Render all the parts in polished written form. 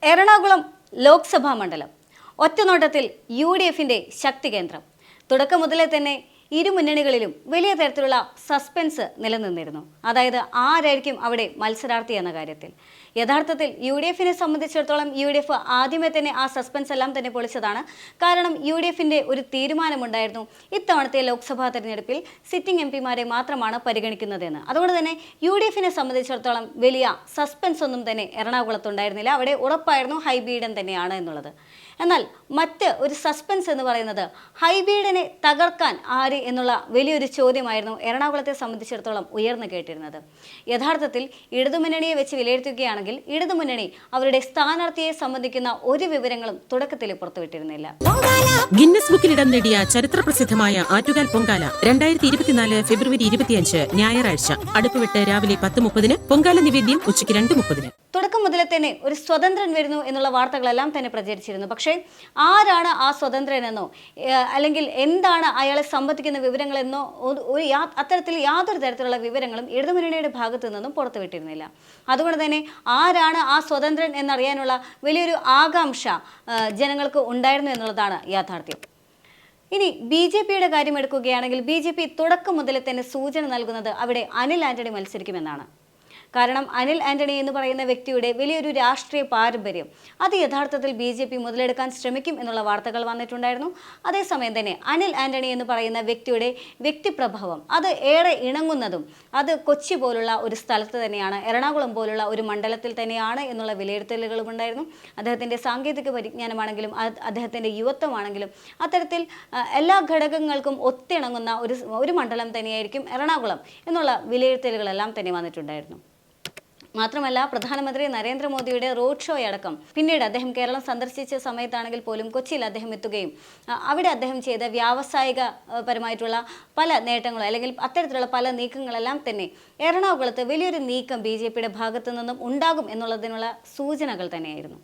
എറണാകുളം ലോക്സഭാ മണ്ഡലം ഒറ്റനോട്ടത്തിൽ UDFിന്റെ ശക്തി കേന്ദ്രം. തുടക്കം മുതലേ തന്നെ ഇരു മുന്നണികളിലും വലിയ തരത്തിലുള്ള സസ്പെൻസ് നിലനിന്നിരുന്നു. അതായത് ആരായിരിക്കും അവിടെ മത്സരാർത്ഥി എന്ന കാര്യത്തിൽ. യഥാർത്ഥത്തിൽ UDFിനെ സംബന്ധിച്ചിടത്തോളം UDF ആദ്യമേ തന്നെ ആ സസ്പെൻസ് എല്ലാം തന്നെ പൊളിച്ചതാണ്. കാരണം UDFിന്റെ ഒരു തീരുമാനമുണ്ടായിരുന്നു, ഇത്തവണത്തെ ലോക്സഭാ തെരഞ്ഞെടുപ്പിൽ സിറ്റിംഗ് MP മാരെ മാത്രമാണ് പരിഗണിക്കുന്നതെന്ന്. അതുകൊണ്ട് തന്നെ UDFിനെ സംബന്ധിച്ചിടത്തോളം വലിയ സസ്പെൻസ് ഒന്നും തന്നെ എറണാകുളത്തുണ്ടായിരുന്നില്ല. അവിടെ ഉറപ്പായിരുന്നു ഹൈബി ഈഡൻ തന്നെയാണ് എന്നുള്ളത്. എന്നാൽ മറ്റ് ഒരു സസ്പെൻസ് എന്ന് പറയുന്നത് ഹൈബി ഈഡനെ തകർക്കാൻ ആര് എന്നുള്ള വലിയൊരു ചോദ്യമായിരുന്നു എറണാകുളത്തെ സംബന്ധിച്ചിടത്തോളം ഉയർന്നു കേട്ടിരുന്നത്. യഥാർത്ഥത്തിൽ ഇടതുമുന്നണിയെ വെച്ച് വിലയിരുത്തുകയാണെങ്കിൽ ഇടതുമുന്നണി അവരുടെ സ്ഥാനാർത്ഥിയെ സംബന്ധിക്കുന്ന ഒരു വിവരങ്ങളും തുടക്കത്തിൽ പുറത്തുവിട്ടിരുന്നില്ല. ഗിന്നസ് ബുക്കിൽ ഇടം നേടിയ ചരിത്ര പ്രസിദ്ധമായ ആറ്റുകാൽ പൊങ്കാല 2024 ഫെബ്രുവരി 25 ഞായറാഴ്ച അടുപ്പുവിട്ട് രാവിലെ 10:30 പൊങ്കാല നിവേദ്യം ഉച്ചയ്ക്ക് 2:30. തുടക്കം മുതലേ തന്നെ ഒരു സ്വതന്ത്രൻ വരുന്നു എന്നുള്ള വാർത്തകളെല്ലാം തന്നെ പ്രചരിച്ചിരുന്നു. പക്ഷേ ആരാണ് ആ സ്വതന്ത്രനെന്നോ അല്ലെങ്കിൽ എന്താണ് അയാളെ സംബന്ധിക്കുന്ന വിവരങ്ങളെന്നോ അത്തരത്തിൽ യാതൊരു തരത്തിലുള്ള വിവരങ്ങളും ഇടതുമുന്നണിയുടെ ഭാഗത്തു നിന്നും പുറത്തുവിട്ടിരുന്നില്ല. അതുകൊണ്ട് തന്നെ ആരാണ് ആ സ്വതന്ത്രൻ എന്നറിയാനുള്ള വലിയൊരു ആകാംക്ഷ ജനങ്ങൾക്ക് ഉണ്ടായിരുന്നു എന്നുള്ളതാണ് യാഥാർത്ഥ്യം. ഇനി BJPയുടെ കാര്യം എടുക്കുകയാണെങ്കിൽ BJP തുടക്കം മുതലേ തന്നെ സൂചന നൽകുന്നത് അവിടെ അനിൽ ആന്റണി മത്സരിക്കുമെന്നാണ്. കാരണം അനിൽ ആന്റണി എന്ന് പറയുന്ന വ്യക്തിയുടെ വലിയൊരു രാഷ്ട്രീയ പാരമ്പര്യം അത് യഥാർത്ഥത്തിൽ BJP മുതലെടുക്കാൻ ശ്രമിക്കും എന്നുള്ള വാർത്തകൾ വന്നിട്ടുണ്ടായിരുന്നു. അതേസമയം തന്നെ അനിൽ ആന്റണി എന്ന് പറയുന്ന വ്യക്തിയുടെ വ്യക്തിപ്രഭാവം അത് ഏറെ ഇണങ്ങുന്നതും അത് കൊച്ചി പോലുള്ള ഒരു സ്ഥലത്ത് തന്നെയാണ്, എറണാകുളം പോലുള്ള ഒരു മണ്ഡലത്തിൽ തന്നെയാണ് എന്നുള്ള വിലയിരുത്തലുകളും ഉണ്ടായിരുന്നു. അദ്ദേഹത്തിൻ്റെ സാങ്കേതിക പരിജ്ഞാനമാണെങ്കിലും അദ്ദേഹത്തിൻ്റെ യുവത്വമാണെങ്കിലും അത്തരത്തിൽ എല്ലാ ഘടകങ്ങൾക്കും ഒത്തിണങ്ങുന്ന ഒരു മണ്ഡലം തന്നെയായിരിക്കും എറണാകുളം എന്നുള്ള വിലയിരുത്തലുകളെല്ലാം തന്നെ വന്നിട്ടുണ്ടായിരുന്നു. മാത്രമല്ല പ്രധാനമന്ത്രി നരേന്ദ്രമോദിയുടെ റോഡ് ഷോ അടക്കം പിന്നീട് അദ്ദേഹം കേരളം സന്ദർശിച്ച സമയത്താണെങ്കിൽ പോലും കൊച്ചിയിൽ അദ്ദേഹം എത്തുകയും അവിടെ അദ്ദേഹം ചെയ്ത വ്യാവസായിക പരമായിട്ടുള്ള പല നേട്ടങ്ങളും അല്ലെങ്കിൽ അത്തരത്തിലുള്ള പല നീക്കങ്ങളെല്ലാം തന്നെ എറണാകുളത്ത് വലിയൊരു നീക്കം BJPയുടെ ഭാഗത്തു നിന്നും ഉണ്ടാകും എന്നുള്ളതിനുള്ള സൂചനകൾ തന്നെയായിരുന്നു.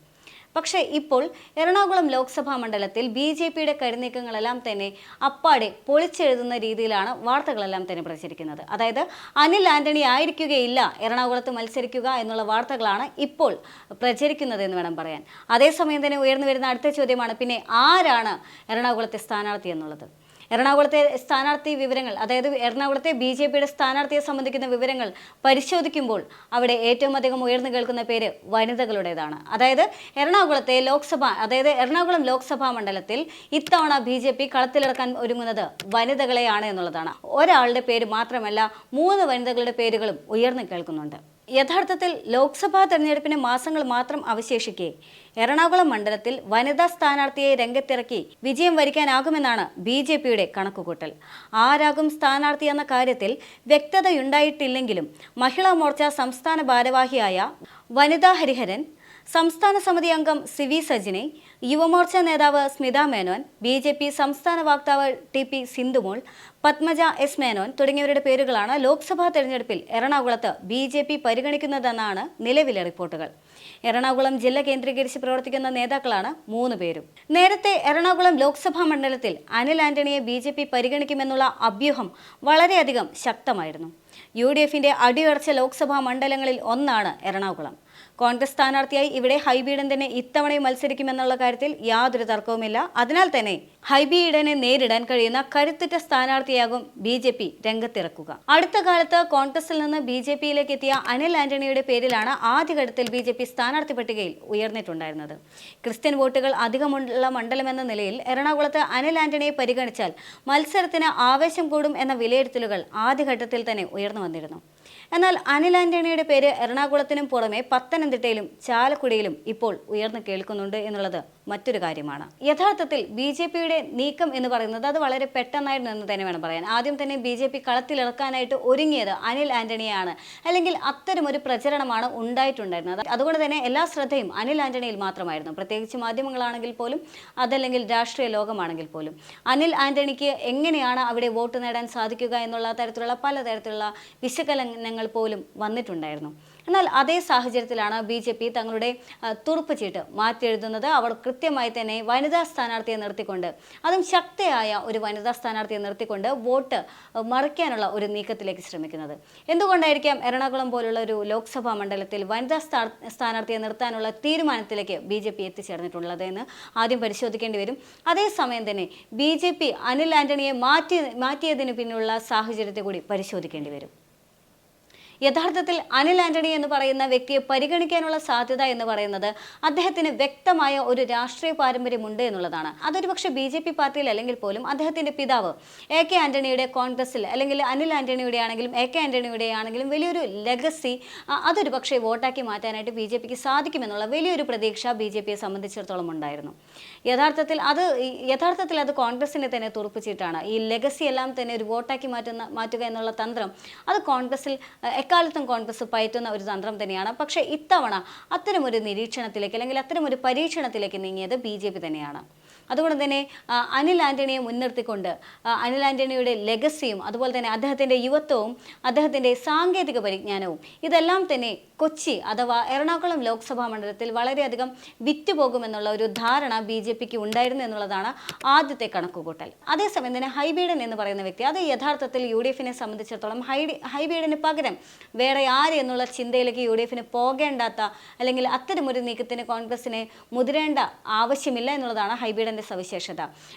പക്ഷേ ഇപ്പോൾ എറണാകുളം ലോക്സഭാ മണ്ഡലത്തിൽ BJPയുടെ കരുനീക്കങ്ങളെല്ലാം തന്നെ അപ്പാടെ പൊളിച്ചെഴുതുന്ന രീതിയിലാണ് വാർത്തകളെല്ലാം തന്നെ പ്രചരിക്കുന്നത്. അതായത് അനിൽ ആന്റണി ആയിരിക്കുകയില്ല എറണാകുളത്ത് മത്സരിക്കുക എന്നുള്ള വാർത്തകളാണ് ഇപ്പോൾ പ്രചരിക്കുന്നത് എന്ന് വേണം പറയാൻ. അതേസമയം തന്നെ ഉയർന്നു വരുന്ന അടുത്ത ചോദ്യമാണ് പിന്നെ ആരാണ് എറണാകുളത്തെ സ്ഥാനാർത്ഥി എന്നുള്ളത്. എറണാകുളത്തെ സ്ഥാനാർത്ഥി വിവരങ്ങൾ, അതായത് എറണാകുളത്തെ BJPയുടെ സ്ഥാനാർത്ഥിയെ സംബന്ധിക്കുന്ന വിവരങ്ങൾ പരിശോധിക്കുമ്പോൾ അവിടെ ഏറ്റവും അധികം ഉയർന്നു കേൾക്കുന്ന പേര് വനിതകളുടേതാണ്. അതായത് എറണാകുളം ലോക്സഭാ മണ്ഡലത്തിൽ ഇത്തവണ BJP കളത്തിലിറക്കാൻ ഒരുങ്ങുന്നത് വനിതകളെയാണ് എന്നുള്ളതാണ്. ഒരാളുടെ പേര് മാത്രമല്ല 3 വനിതകളുടെ പേരുകളും ഉയർന്നു കേൾക്കുന്നുണ്ട്. യഥാർത്ഥത്തിൽ ലോക്സഭാ തെരഞ്ഞെടുപ്പിന് മാസങ്ങൾ മാത്രം അവശേഷിക്കെ എറണാകുളം മണ്ഡലത്തിൽ വനിതാ സ്ഥാനാർത്ഥിയെ രംഗത്തിറക്കി വിജയം വരിക്കാനാകുമെന്നാണ് BJPയുടെ കണക്കുകൂട്ടൽ. ആരാകും സ്ഥാനാർത്ഥി എന്ന കാര്യത്തിൽ വ്യക്തതയുണ്ടായിട്ടില്ലെങ്കിലും മഹിളാ മോർച്ച സംസ്ഥാന ഭാരവാഹിയായ വനിതാ ഹരിഹരൻ, സംസ്ഥാന സമിതി അംഗം CV സജിനെ, യുവമോർച്ച നേതാവ് സ്മിത മേനോൻ, BJP സംസ്ഥാന വക്താവ് TP സിന്ധുമോൾ, പത്മജ S മേനോൻ തുടങ്ങിയവരുടെ പേരുകളാണ് ലോക്സഭാ തെരഞ്ഞെടുപ്പിൽ എറണാകുളത്ത് BJP പരിഗണിക്കുന്നതെന്നാണ് നിലവിലെ റിപ്പോർട്ടുകൾ. എറണാകുളം ജില്ല കേന്ദ്രീകരിച്ച് പ്രവർത്തിക്കുന്ന നേതാക്കളാണ് 3 പേരും. നേരത്തെ എറണാകുളം ലോക്സഭാ മണ്ഡലത്തിൽ അനിൽ ആന്റണിയെ BJP പരിഗണിക്കുമെന്നുള്ള അഭ്യൂഹം വളരെയധികം ശക്തമായിരുന്നു. UDFിന്റെ അടിയുറച്ച ലോക്സഭാ മണ്ഡലങ്ങളിൽ ഒന്നാണ് എറണാകുളം. കോൺഗ്രസ് സ്ഥാനാർത്ഥിയായി ഇവിടെ ഹൈബി ഈഡൻ തന്നെ ഇത്തവണയും മത്സരിക്കുമെന്നുള്ള കാര്യത്തിൽ യാതൊരു തർക്കവുമില്ല. അതിനാൽ തന്നെ ഹൈബി ഈഡനെ നേരിടാൻ കഴിയുന്ന കരുത്തുറ്റ സ്ഥാനാർത്ഥിയാകും BJP രംഗത്തിറക്കുക. അടുത്ത കാലത്ത് കോൺഗ്രസിൽ നിന്ന് BJPയിലേക്ക് എത്തിയ അനിൽ ആന്റണിയുടെ പേരിലാണ് ആദ്യഘട്ടത്തിൽ BJP സ്ഥാനാർത്ഥി പട്ടികയിൽ ഉയർന്നിട്ടുണ്ടായിരുന്നത്. ക്രിസ്ത്യൻ വോട്ടുകൾ അധികമുള്ള മണ്ഡലമെന്ന നിലയിൽ എറണാകുളത്ത് അനിൽ ആന്റണിയെ പരിഗണിച്ചാൽ മത്സരത്തിന് ആവേശം കൂടും എന്ന വിലയിരുത്തലുകൾ ആദ്യഘട്ടത്തിൽ തന്നെ ഉയർന്നു വന്നിരുന്നു. എന്നാൽ അനിൽ ആന്റണിയുടെ പേര് എറണാകുളത്തിനും പുറമെ പത്തനംതിട്ടയിലും ചാലക്കുടിയിലും ഇപ്പോൾ ഉയർന്നു കേൾക്കുന്നുണ്ട് എന്നുള്ളത് മറ്റൊരു കാര്യമാണ്. യഥാർത്ഥത്തിൽ BJPയുടെ നീക്കം എന്ന് പറയുന്നത് അത് വളരെ പെട്ടെന്നായിരുന്നു എന്ന് തന്നെ വേണം പറയാൻ. ആദ്യം തന്നെ BJP കളത്തിലിറക്കാനായിട്ട് ഒരുങ്ങിയത് അനിൽ ആന്റണിയാണ്, അല്ലെങ്കിൽ അത്തരമൊരു പ്രചരണമാണ് ഉണ്ടായിട്ടുണ്ടായിരുന്നത്. അതുകൊണ്ട് തന്നെ എല്ലാ ശ്രദ്ധയും അനിൽ ആന്റണിയിൽ മാത്രമായിരുന്നു. പ്രത്യേകിച്ച് മാധ്യമങ്ങളാണെങ്കിൽ പോലും അതല്ലെങ്കിൽ രാഷ്ട്രീയ ലോകമാണെങ്കിൽ പോലും അനിൽ ആന്റണിക്ക് എങ്ങനെയാണ് അവിടെ വോട്ട് നേടാൻ സാധിക്കുക എന്നുള്ള തരത്തിലുള്ള പലതരത്തിലുള്ള വിശകലനങ്ങൾ പോലും വന്നിട്ടുണ്ടായിരുന്നു. എന്നാൽ അതേ സാഹചര്യത്തിലാണ് BJP തങ്ങളുടെ തുറുപ്പ് ചീട്ട് മാറ്റിയെഴുതുന്നത്. അവർ കൃത്യമായി തന്നെ വനിതാ സ്ഥാനാർത്ഥിയെ നിർത്തിക്കൊണ്ട്, അതും ശക്തയായ ഒരു വനിതാ സ്ഥാനാർത്ഥിയെ നിർത്തിക്കൊണ്ട് വോട്ട് മറിക്കാനുള്ള ഒരു നീക്കത്തിലേക്ക് ശ്രമിക്കുന്നത്. എന്തുകൊണ്ടായിരിക്കാം എറണാകുളം പോലുള്ള ഒരു ലോക്സഭാ മണ്ഡലത്തിൽ വനിതാ സ്ഥാനാർത്ഥിയെ നിർത്താനുള്ള തീരുമാനത്തിലേക്ക് BJP എത്തിച്ചേർന്നിട്ടുള്ളത് എന്ന് ആദ്യം പരിശോധിക്കേണ്ടി വരും. അതേസമയം തന്നെ BJP അനിൽ ആന്റണിയെ മാറ്റിയതിന് പിന്നിലുള്ള സാഹചര്യത്തെ കൂടി പരിശോധിക്കേണ്ടി വരും. യഥാർത്ഥത്തിൽ അനിൽ ആന്റണി എന്ന് പറയുന്ന വ്യക്തിയെ പരിഗണിക്കാനുള്ള സാധ്യത എന്ന് പറയുന്നത് അദ്ദേഹത്തിന് വ്യക്തമായ ഒരു രാഷ്ട്രീയ പാരമ്പര്യമുണ്ട് എന്നുള്ളതാണ്. അതൊരു പക്ഷേ BJP പാർട്ടിയിൽ അല്ലെങ്കിൽ പോലും അദ്ദേഹത്തിന്റെ പിതാവ് AK ആന്റണിയുടെ കോൺഗ്രസിൽ, അല്ലെങ്കിൽ അനിൽ ആന്റണിയുടെ ആണെങ്കിലും AK ആന്റണിയുടെ ആണെങ്കിലും വലിയൊരു ലെഗസി അതൊരു പക്ഷേ വോട്ടാക്കി മാറ്റാനായിട്ട് BJPക്ക് സാധിക്കുമെന്നുള്ള വലിയൊരു പ്രതീക്ഷ BJPയെ സംബന്ധിച്ചിടത്തോളം ഉണ്ടായിരുന്നു. യഥാർത്ഥത്തിൽ അത് കോൺഗ്രസിനെ തന്നെ തുറപ്പിച്ചിട്ടാണ്. ഈ ലെഗസി എല്ലാം തന്നെ ഒരു വോട്ടാക്കി മാറ്റുക എന്നുള്ള തന്ത്രം അത് കോൺഗ്രസിൽ എക്കാലത്തും കോൺഗ്രസ് പയറ്റുന്ന ഒരു തന്ത്രം തന്നെയാണ്. പക്ഷേ ഇത്തവണ അത്തരമൊരു നിരീക്ഷണത്തിലേക്ക് അല്ലെങ്കിൽ അത്തരമൊരു പരീക്ഷണത്തിലേക്ക് നീങ്ങിയത് BJP തന്നെയാണ്. അതുകൊണ്ട് തന്നെ അനിൽ ആന്റണിയെ മുൻനിർത്തിക്കൊണ്ട് അനിൽ ആന്റണിയുടെ ലെഗസിയും അതുപോലെ തന്നെ അദ്ദേഹത്തിൻ്റെ യുവത്വവും അദ്ദേഹത്തിൻ്റെ സാങ്കേതിക പരിജ്ഞാനവും ഇതെല്ലാം തന്നെ കൊച്ചി അഥവാ എറണാകുളം ലോക്സഭാ മണ്ഡലത്തിൽ വളരെയധികം വിറ്റുപോകുമെന്നുള്ള ഒരു ധാരണ BJPക്ക് ഉണ്ടായിരുന്നു എന്നുള്ളതാണ് ആദ്യത്തെ കണക്കുകൂട്ടൽ. അതേസമയം തന്നെ ഹൈബീഡൻ എന്ന് പറയുന്ന വ്യക്തി അത് യഥാർത്ഥത്തിൽ UDFനെ സംബന്ധിച്ചിടത്തോളം ഹൈബീഡന് പകരം വേറെ ആര് എന്നുള്ള ചിന്തയിലേക്ക് UDFന് പോകേണ്ടാത്ത അല്ലെങ്കിൽ അത്തരമൊരു നീക്കത്തിന് കോൺഗ്രസിനെ മുതിരേണ്ട ആവശ്യമില്ല എന്നുള്ളതാണ് ഹൈബീഡന്റെ സവിശേഷത.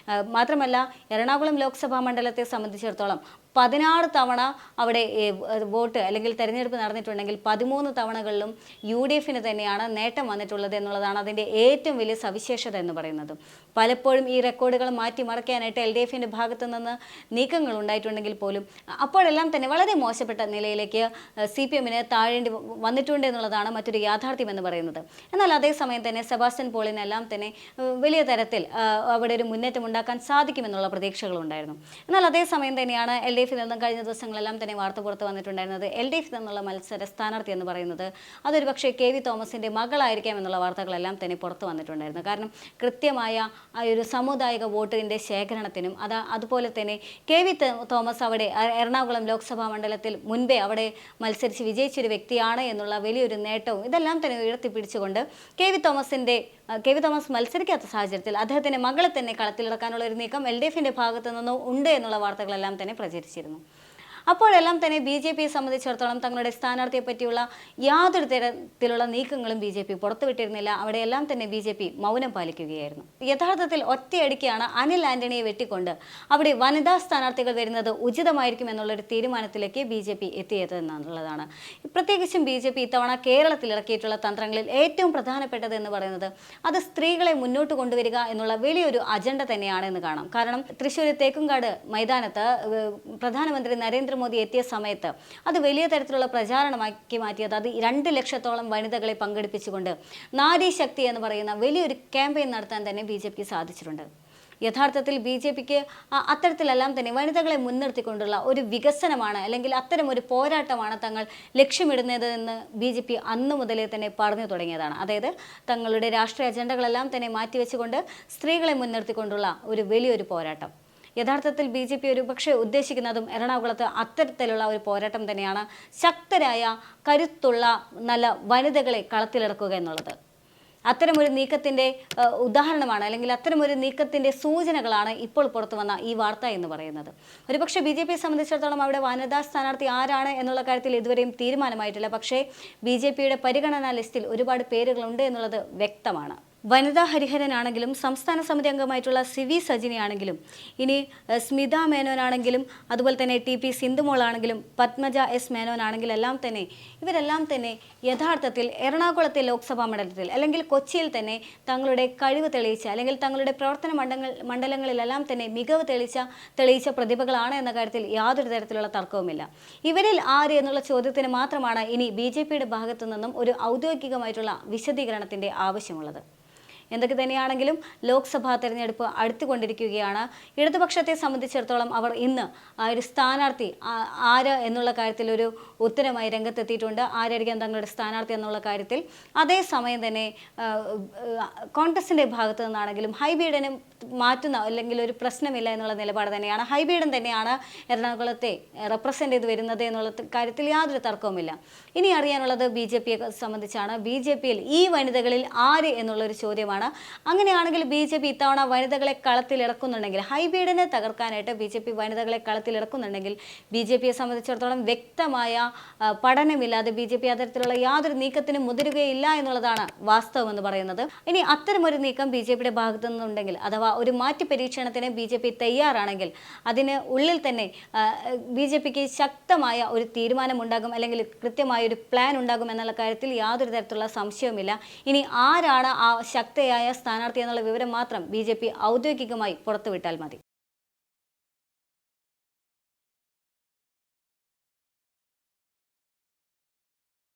മാത്രമല്ല എറണാകുളം ലോക്സഭാ മണ്ഡലത്തെ സംബന്ധിച്ചിടത്തോളം 16 തവണ അവിടെ വോട്ട് അല്ലെങ്കിൽ തെരഞ്ഞെടുപ്പ് നടന്നിട്ടുണ്ടെങ്കിൽ 13 തവണകളിലും UDFന് തന്നെയാണ് നേട്ടം വന്നിട്ടുള്ളത് എന്നുള്ളതാണ് അതിൻ്റെ ഏറ്റവും വലിയ സവിശേഷത എന്ന് പറയുന്നത്. പലപ്പോഴും ഈ റെക്കോർഡുകൾ മാറ്റിമറിക്കാനായിട്ട് LDFന്റെ ഭാഗത്തു നിന്ന് നീക്കങ്ങൾ ഉണ്ടായിട്ടുണ്ടെങ്കിൽ പോലും അപ്പോഴെല്ലാം തന്നെ വളരെ മോശപ്പെട്ട നിലയിലേക്ക് CPMന് താഴേണ്ടി വന്നിട്ടുണ്ട് എന്നുള്ളതാണ് മറ്റൊരു യാഥാർത്ഥ്യം എന്ന് പറയുന്നത്. എന്നാൽ അതേസമയം തന്നെ സെബാസ്റ്റ്യൻ പോളിനെല്ലാം തന്നെ വലിയ തരത്തിൽ അവിടെ ഒരു മുന്നേറ്റം ഉണ്ടാക്കാൻ സാധിക്കുമെന്നുള്ള പ്രതീക്ഷകളുണ്ടായിരുന്നു. എന്നാൽ അതേസമയം തന്നെയാണ് LDF നിന്നും കഴിഞ്ഞ ദിവസങ്ങളെല്ലാം തന്നെ വാർത്ത പുറത്ത് വന്നിട്ടുണ്ടായിരുന്നത്. LDF നിന്നുള്ള മത്സര സ്ഥാനാർത്ഥി എന്ന് പറയുന്നത് അതൊരു പക്ഷേ KV തോമസിന്റെ മകളായിരിക്കാം എന്നുള്ള വാർത്തകളെല്ലാം തന്നെ പുറത്ത് വന്നിട്ടുണ്ടായിരുന്നു. കാരണം കൃത്യമായ ആ ഒരു സാമുദായിക വോട്ടിൻ്റെ ശേഖരണത്തിനും അതുപോലെ തന്നെ KV തോമസ് അവിടെ എറണാകുളം ലോക്സഭാ മണ്ഡലത്തിൽ മുൻപേ അവിടെ മത്സരിച്ച് വിജയിച്ചൊരു വ്യക്തിയാണ് എന്നുള്ള വലിയൊരു നേട്ടവും ഇതെല്ലാം തന്നെ ഉയർത്തിപ്പിടിച്ചുകൊണ്ട് KV തോമസ് മത്സരിക്കാത്ത സാഹചര്യത്തിൽ അദ്ദേഹത്തിൻ്റെ മകളെ തന്നെ കളത്തിലിറക്കാനുള്ള ഒരു നീക്കം LDFന്റെ ഭാഗത്തു നിന്നും ഉണ്ട് എന്നുള്ള വാർത്തകളെല്ലാം തന്നെ പ്രചരിച്ചിരുന്നു. അപ്പോഴെല്ലാം തന്നെ BJPയെ സംബന്ധിച്ചിടത്തോളം തങ്ങളുടെ സ്ഥാനാർത്ഥിയെ പറ്റിയുള്ള യാതൊരു തരത്തിലുള്ള നീക്കങ്ങളും BJP പുറത്തുവിട്ടിരുന്നില്ല. അവിടെയെല്ലാം തന്നെ BJP മൗനം പാലിക്കുകയായിരുന്നു. യഥാർത്ഥത്തിൽ ഒറ്റയടിക്കാണ് അനിൽ ആന്റണിയെ വെട്ടിക്കൊണ്ട് അവിടെ വനിതാ സ്ഥാനാർത്ഥികൾ വരുന്നത് ഉചിതമായിരിക്കും എന്നുള്ളൊരു തീരുമാനത്തിലേക്ക് BJP എത്തിയത് എന്നുള്ളതാണ്. പ്രത്യേകിച്ചും BJP ഇത്തവണ കേരളത്തിൽ ഇറക്കിയിട്ടുള്ള തന്ത്രങ്ങളിൽ ഏറ്റവും പ്രധാനപ്പെട്ടത് എന്ന് പറയുന്നത് അത് സ്ത്രീകളെ മുന്നോട്ട് കൊണ്ടുവരിക എന്നുള്ള വലിയൊരു അജണ്ട തന്നെയാണ് എന്ന് കാണാം. കാരണം തൃശ്ശൂർ തേക്കുംകാട് മൈതാനത്ത് പ്രധാനമന്ത്രി നരേന്ദ്രമോദി എത്തിയ സമയത്ത് അത് വലിയ തരത്തിലുള്ള പ്രചാരണമാക്കി മാറ്റിയത് അത് 2 ലക്ഷത്തോളം വനിതകളെ പങ്കെടുപ്പിച്ചുകൊണ്ട് നാരി ശക്തി എന്ന് പറയുന്ന വലിയൊരു ക്യാമ്പയിൻ നടത്താൻ തന്നെ BJPക്ക് സാധിച്ചിട്ടുണ്ട്. യഥാർത്ഥത്തിൽ BJPക്ക് അത്തരത്തിലെല്ലാം തന്നെ വനിതകളെ മുൻനിർത്തിക്കൊണ്ടുള്ള ഒരു വികസനമാണ് അല്ലെങ്കിൽ അത്തരം ഒരു പോരാട്ടമാണ് തങ്ങൾ ലക്ഷ്യമിടുന്നതെന്ന് BJP അന്നു മുതലേ തന്നെ പറഞ്ഞു തുടങ്ങിയതാണ്. അതായത് തങ്ങളുടെ രാഷ്ട്രീയ അജണ്ടകളെല്ലാം തന്നെ മാറ്റിവെച്ചുകൊണ്ട് സ്ത്രീകളെ മുൻനിർത്തിക്കൊണ്ടുള്ള ഒരു വലിയൊരു പോരാട്ടം. യഥാർത്ഥത്തിൽ BJP ഒരു പക്ഷേ ഉദ്ദേശിക്കുന്നതും എറണാകുളത്ത് അത്തരത്തിലുള്ള ഒരു പോരാട്ടം തന്നെയാണ്. ശക്തരായ കരുത്തുള്ള നല്ല വനിതകളെ കളത്തിലിറക്കുക എന്നുള്ളത് അത്തരമൊരു നീക്കത്തിൻ്റെ ഉദാഹരണമാണ് അല്ലെങ്കിൽ അത്തരമൊരു നീക്കത്തിൻ്റെ സൂചനകളാണ് ഇപ്പോൾ പുറത്തു വന്ന ഈ വാർത്ത എന്ന് പറയുന്നത്. ഒരുപക്ഷെ BJPയെ സംബന്ധിച്ചിടത്തോളം അവിടെ വനിതാ സ്ഥാനാർത്ഥി ആരാണ് എന്നുള്ള കാര്യത്തിൽ ഇതുവരെയും തീരുമാനമായിട്ടില്ല. പക്ഷേ BJPയുടെ പരിഗണനാ ലിസ്റ്റിൽ ഒരുപാട് പേരുകളുണ്ട് എന്നുള്ളത് വ്യക്തമാണ്. വനിതാ ഹരിഹരനാണെങ്കിലും സംസ്ഥാന സമിതി അംഗമായിട്ടുള്ള CV സജിനി ആണെങ്കിലും ഇനി സ്മിത മേനോനാണെങ്കിലും അതുപോലെ തന്നെ TP സിന്ധുമോളാണെങ്കിലും പത്മജ S മേനോനാണെങ്കിലും ഇവരെല്ലാം തന്നെ യഥാർത്ഥത്തിൽ എറണാകുളത്തെ ലോക്സഭാ മണ്ഡലത്തിൽ അല്ലെങ്കിൽ കൊച്ചിയിൽ തന്നെ തങ്ങളുടെ കഴിവ് തെളിയിച്ച അല്ലെങ്കിൽ തങ്ങളുടെ പ്രവർത്തന മണ്ഡലങ്ങളിലെല്ലാം തന്നെ മികവ് തെളിയിച്ച പ്രതിഭകളാണ് എന്ന കാര്യത്തിൽ യാതൊരു തരത്തിലുള്ള തർക്കവുമില്ല. ഇവരിൽ ആര് എന്നുള്ള ചോദ്യത്തിന് മാത്രമാണ് ഇനി BJPയുടെ ഭാഗത്തു നിന്നും ഒരു ഔദ്യോഗികമായിട്ടുള്ള വിശദീകരണത്തിൻ്റെ ആവശ്യമുള്ളത്. എന്തൊക്കെ തന്നെയാണെങ്കിലും ലോക്സഭാ തെരഞ്ഞെടുപ്പ് അടുത്തുകൊണ്ടിരിക്കുകയാണ്. ഇടതുപക്ഷത്തെ സംബന്ധിച്ചിടത്തോളം അവർ ഇന്ന് ആ ഒരു സ്ഥാനാർത്ഥി ആര് എന്നുള്ള കാര്യത്തിൽ ഒരു ഉത്തരമായി രംഗത്തെത്തിയിട്ടുണ്ട്. ആരായിരിക്കും തങ്ങളുടെ സ്ഥാനാർത്ഥി എന്നുള്ള കാര്യത്തിൽ. അതേസമയം തന്നെ കോൺഗ്രസിന്റെ ഭാഗത്തു നിന്നാണെങ്കിലും ഹൈബീഡനും മാറ്റുന്ന അല്ലെങ്കിൽ ഒരു പ്രശ്നമില്ല എന്നുള്ള നിലപാട് തന്നെയാണ്. ഹൈബീഡൻ തന്നെയാണ് എറണാകുളത്തെ റെപ്രസെന്റ് ചെയ്ത് വരുന്നത് എന്നുള്ള കാര്യത്തിൽ യാതൊരു തർക്കവുമില്ല. ഇനി അറിയാനുള്ളത് BJPയെ സംബന്ധിച്ചാണ്. BJPയിൽ ഈ വനിതകളിൽ ആര് എന്നുള്ളൊരു ചോദ്യമാണ്. അങ്ങനെയാണെങ്കിൽ BJP ഇത്തവണ വനിതകളെ കളത്തിലിറക്കുന്നുണ്ടെങ്കിൽ, ഹൈബീഡനെ തകർക്കാനായിട്ട് BJP വനിതകളെ കളത്തിലിറക്കുന്നുണ്ടെങ്കിൽ BJPയെ സംബന്ധിച്ചിടത്തോളം വ്യക്തമായ പഠനമില്ലാതെ BJP അത്തരത്തിലുള്ള യാതൊരു നീക്കത്തിനും മുതിരുകയില്ല എന്നുള്ളതാണ് വാസ്തവം എന്ന് പറയുന്നത്. ഇനി അത്തരമൊരു നീക്കം BJPയുടെ ഭാഗത്തു നിന്നുണ്ടെങ്കിൽ, അഥവാ ഒരു മാറ്റി പരീക്ഷണത്തിന് BJP തയ്യാറാണെങ്കിൽ അതിന് ഉള്ളിൽ തന്നെ BJPക്ക് ശക്തമായ ഒരു തീരുമാനമുണ്ടാകും, അല്ലെങ്കിൽ കൃത്യമായ ഒരു പ്ലാൻ ഉണ്ടാകും എന്നുള്ള കാര്യത്തിൽ യാതൊരു തരത്തിലുള്ള സംശയവുമില്ല. ഇനി ആരാണ് ആ ശക്തയായ സ്ഥാനാർത്ഥി എന്നുള്ള വിവരം മാത്രം BJP ഔദ്യോഗികമായി പുറത്തുവിട്ടാൽ മതി.